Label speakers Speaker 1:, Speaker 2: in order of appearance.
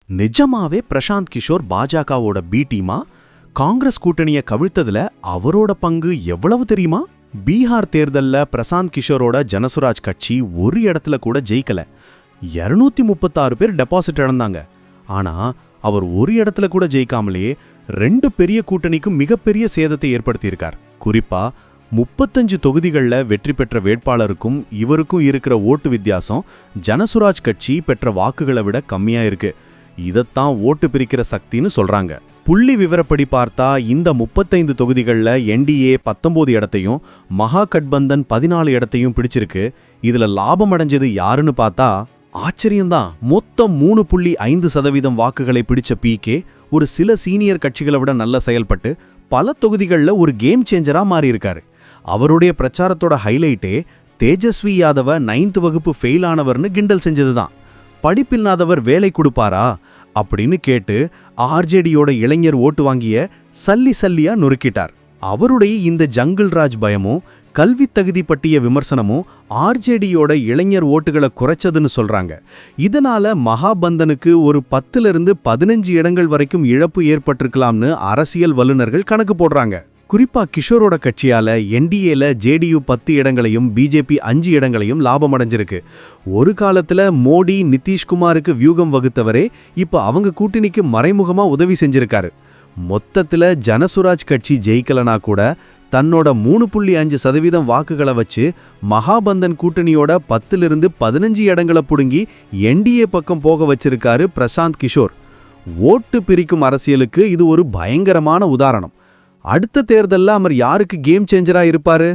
Speaker 1: நிஜமாவே பிரசாந்த் கிஷோர் பாஜகவோட பி டீமா? காங்கிரஸ் கூட்டணியை கவிழ்த்ததுல அவரோட பங்கு எவ்வளவு தெரியுமா? பீகார் தேர்தல்ல பிரசாந்த் கிஷோரோட ஜனசுராஜ் கட்சி ஒரு இடத்துல கூட ஜெயிக்கல. 236 பேர் டெபாசிட் இழந்தாங்க. ஆனா அவர் ஒரு இடத்துல கூட ஜெயிக்காமலே 2 பெரிய கூட்டணிக்கும் மிகப்பெரிய சேதத்தை ஏற்படுத்தியிருக்கார். குறிப்பா 35 தொகுதிகளில் வெற்றி பெற்ற வேட்பாளருக்கும் இவருக்கும் இருக்கிற ஓட்டு வித்தியாசம் ஜனசுராஜ் கட்சி பெற்ற வாக்குகளை விட கம்மியா இருக்கு. இதத்தான் ஓட்டு பிரிக்கிற சக்தின்னு சொல்றாங்க. புள்ளி விவரப்படி பார்த்தா இந்த 35 தொகுதிகளில் என்டிஏ 19 இடத்தையும் மகாகட்பந்தன் 14 இடத்தையும் பிடிச்சிருக்கு. இதுல லாபம் அடைஞ்சது யாருன்னு பார்த்தா ஆச்சரியம்தான். மொத்தம் 3.5% வாக்குகளை பிடிச்ச பிகே ஒரு சில சீனியர் கட்சிகளை விட நல்ல செயல்பட்டு பல தொகுதிகளில் ஒரு கேம் சேஞ்சரா மாறி இருக்காரு. அவருடைய பிரச்சாரத்தோட ஹைலைட்டே தேஜஸ்வி யாதவ 9th வகுப்பு ஃபெயில் ஆனவர்னு கிண்டல் செஞ்சதுதான். படிப்பில்லாதவர் வேலை கொடுப்பாரா அப்படின்னு கேட்டு ஆர்ஜேடியோட இளைஞர் ஓட்டு வாங்கிய சல்லியா நொறுக்கிட்டார். அவருடைய இந்த ஜங்கிள் ராஜ் பயமும் கல்வி தகுதி பற்றிய விமர்சனமும் ஆர்ஜேடியோட இளைஞர் ஓட்டுகளை குறைச்சதுன்னு சொல்றாங்க. இதனால மகாபந்தனுக்கு ஒரு 10லிருந்து 15 இடங்கள் வரைக்கும் இழப்பு ஏற்பட்டிருக்கலாம்னு அரசியல் வல்லுநர்கள் கணக்கு போடுறாங்க. குறிப்பா கிஷோரோட கட்சியால என்டிஏல ஜேடியு 10 இடங்களையும் பிஜேபி 5 இடங்களையும் லாபம் அடைஞ்சிருக்கு. ஒரு காலத்துல மோடி நிதிஷ்குமாருக்கு வியூகம் வகுத்தவரே இப்ப அவங்க கூட்டணிக்கு மறைமுகமா உதவி செஞ்சிருக்காரு. மொத்தத்துல ஜனசுராஜ் கட்சி ஜெயிக்கலனா கூட தன்னோட 3.5% வாக்குகளை வச்சு மகாபந்தன் கூட்டணியோட 10லிருந்து 15 இடங்களை புடுங்கி என்டிஏ பக்கம் போக வச்சிருக்காரு பிரசாந்த் கிஷோர். ஓட்டு பிரிக்கும் அரசியலுக்கு இது ஒரு பயங்கரமான உதாரணம். அடுத்த தேர்தல்ல அவர் யாருக்கு கேம் சேஞ்சரா இருப்பாரு?